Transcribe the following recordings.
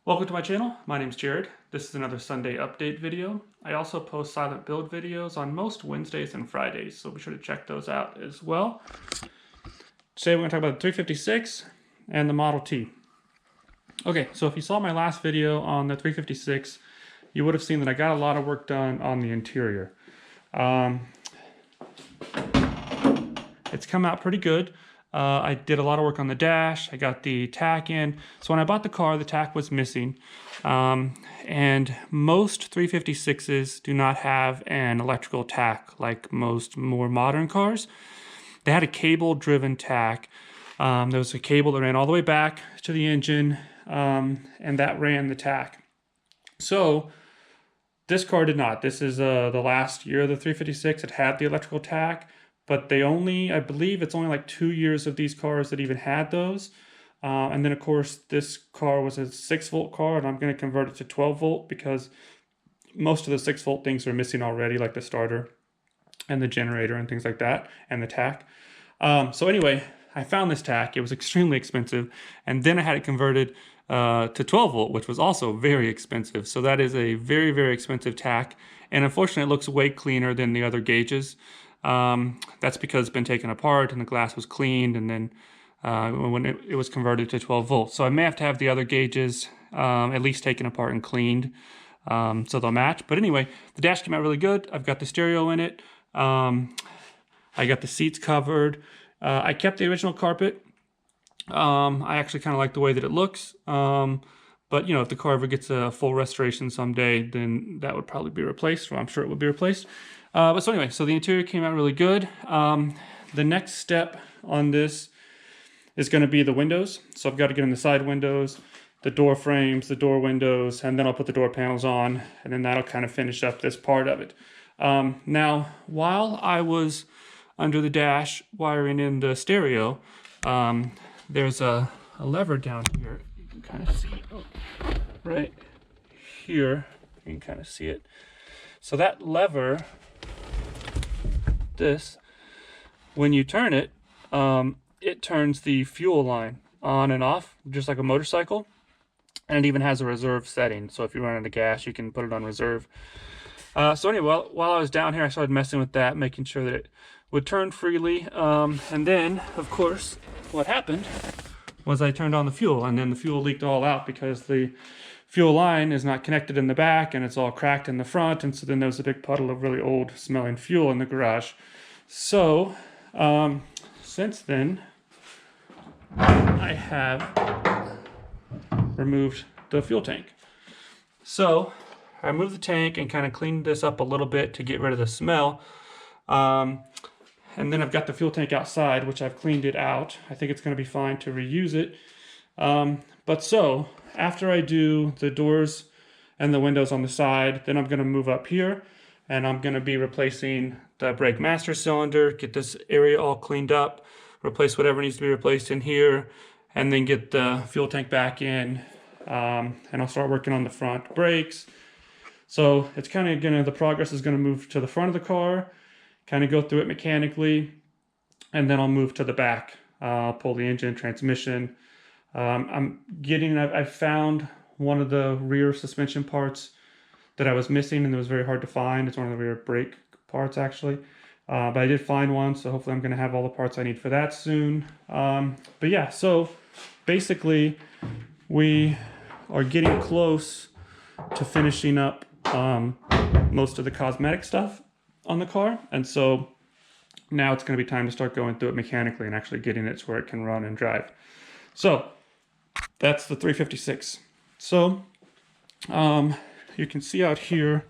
Welcome to my channel. My name's Jared. This is another Sunday update video. I also post silent build videos on most Wednesdays and Fridays, so be sure to check those out as well. Today we're going to talk about the 356 and the Model T. Okay, so if you saw my last video on the 356, you would have seen that I got a lot of work done on the interior. It's come out pretty good. I did a lot of work on the dash. I got the tack in. So when I bought the car, the tack was missing. And most 356s do not have an electrical tack like most more modern cars. They had a cable-driven tack. There was a cable that ran all the way back to the engine, and that ran the tack. So this car did not. This is the last year of the 356. It had the electrical tack. But they only, I believe it's only like 2 years of these cars that even had those. And then of course this car was a 6-volt car, and I'm going to convert it to 12-volt because most of the 6-volt things are missing already, like the starter and the generator and things like that, and the tack. So anyway, I found this tack. It was extremely expensive, and then I had it converted to 12-volt, which was also very expensive. So that is a very, very expensive tack, and unfortunately it looks way cleaner than the other gauges. That's because it's been taken apart and the glass was cleaned, and then when it was converted to 12 volts. So I may have to have the other gauges at least taken apart and cleaned so they'll match. But anyway, the dash came out really good. I've got the stereo in it. I got the seats covered. I kept the original carpet. I actually kind of like the way that it looks. But, you know, if the car ever gets a full restoration someday, then that would probably be replaced, or I'm sure it would be replaced. But so anyway, so the interior came out really good. The next step on this is going to be the windows. So I've got to get in the side windows, the door frames, the door windows, and then I'll put the door panels on, and then that'll kind of finish up this part of it. Now, while I was under the dash wiring in the stereo, there's a lever down here. You can kind of see right here. You can kind of see it. So that lever, this, when you turn it, it turns the fuel line on and off, just like a motorcycle. And it even has a reserve setting. So if you run out of gas, you can put it on reserve. So anyway, while I was down here, I started messing with that, making sure that it would turn freely. And then, of course, what happened was I turned on the fuel, and then the fuel leaked all out because the fuel line is not connected in the back, and it's all cracked in the front. And so then there was a big puddle of really old smelling fuel in the garage. So since then, I have removed the fuel tank. So I removed the tank and kind of cleaned this up a little bit to get rid of the smell. And then I've got the fuel tank outside, which I've cleaned it out. I think it's going to be fine to reuse it. But so after I do the doors and the windows on the side, then I'm going to move up here, and I'm going to be replacing the brake master cylinder, get this area all cleaned up, replace whatever needs to be replaced in here, and then get the fuel tank back in, and I'll start working on the front brakes. So it's kind of gonna, the progress is gonna move to the front of the car, kind of go through it mechanically, and then I'll move to the back. I'll pull the engine, transmission. I found one of the rear suspension parts that I was missing, and it was very hard to find. It's one of the rear brake parts, actually. But I did find one, so hopefully I'm going to have all the parts I need for that soon. But yeah, so basically we are getting close to finishing up most of the cosmetic stuff on the car. And so now it's going to be time to start going through it mechanically and actually getting it to where it can run and drive. So that's the 356. So you can see out here,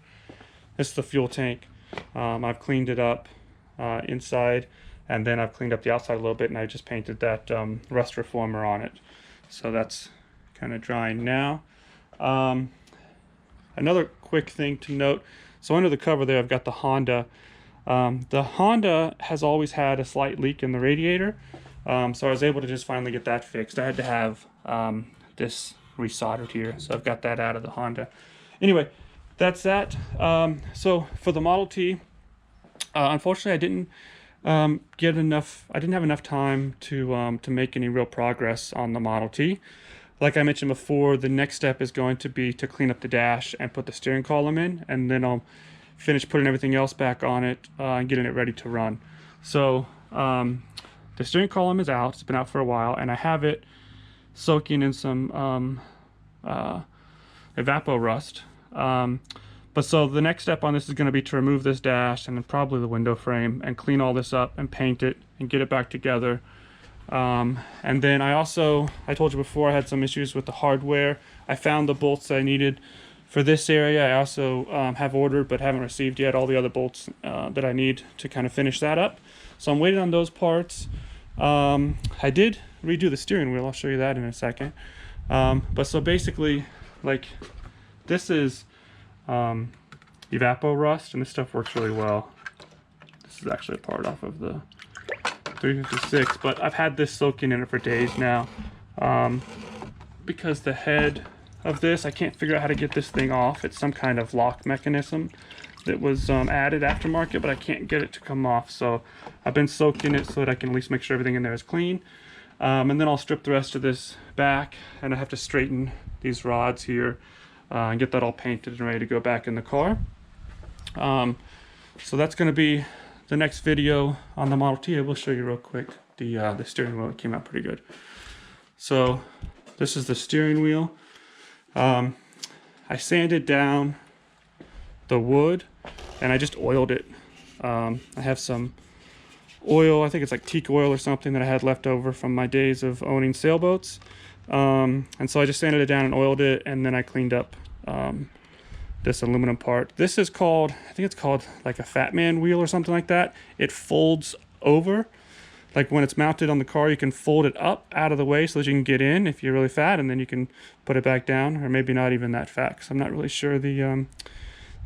it's the fuel tank. I've cleaned it up inside, and then I've cleaned up the outside a little bit, and I just painted that rust reformer on it. So that's kind of drying now. Another quick thing to note, so under the cover there I've got the Honda. The Honda has always had a slight leak in the radiator, so I was able to just finally get that fixed. I had to have this resoldered here, so I've got that out of the Honda. Anyway, that's that. So for the Model T, unfortunately I didn't have enough time to make any real progress on the Model T. like I mentioned before, the next step is going to be to clean up the dash and put the steering column in, and then I'll finish putting everything else back on it and getting it ready to run. So the steering column is out. It's been out for a while, and I have it soaking in some evapor rust. But so the next step on this is going to be to remove this dash and then probably the window frame and clean all this up and paint it and get it back together. And then I told you before, I had some issues with the hardware. I found the bolts that I needed for this area. I also have ordered but haven't received yet all the other bolts that I need to kind of finish that up. So I'm waiting on those parts. I did redo the steering wheel. I'll show you that in a second. But so basically, like, this is evapor rust, and this stuff works really well. This is actually a part off of the 356, but I've had this soaking in it for days now, because the head of this, I can't figure out how to get this thing off. It's some kind of lock mechanism that was added aftermarket, but I can't get it to come off. So I've been soaking it so that I can at least make sure everything in there is clean. And then I'll strip the rest of this back, and I have to straighten these rods here and get that all painted and ready to go back in the car. So that's going to be the next video on the Model T. I will show you real quick the steering wheel. It came out pretty good. So this is the steering wheel. I sanded down the wood and I just oiled it. I have some oil, I think it's like teak oil or something that I had left over from my days of owning sailboats. And so I just sanded it down and oiled it, and then I cleaned up this aluminum part. This is called, I think it's called like a Fat Man wheel or something like that. It folds over. Like when it's mounted on the car, you can fold it up out of the way so that you can get in if you're really fat, and then you can put it back down, or maybe not even that fat, because I'm not really sure the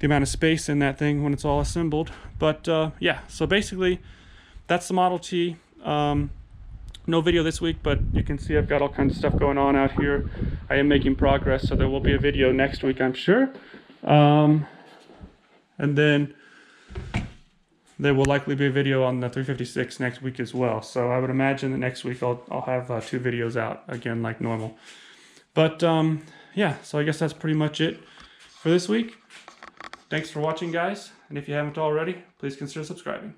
amount of space in that thing when it's all assembled. But yeah, so basically that's the Model T. No video this week, but you can see I've got all kinds of stuff going on out here. I am making progress, so there will be a video next week, I'm sure. And then there will likely be a video on the 356 next week as well. So I would imagine that next week I'll have 2 videos out again like normal. But yeah, so I guess that's pretty much it for this week. Thanks for watching, guys. And if you haven't already, please consider subscribing.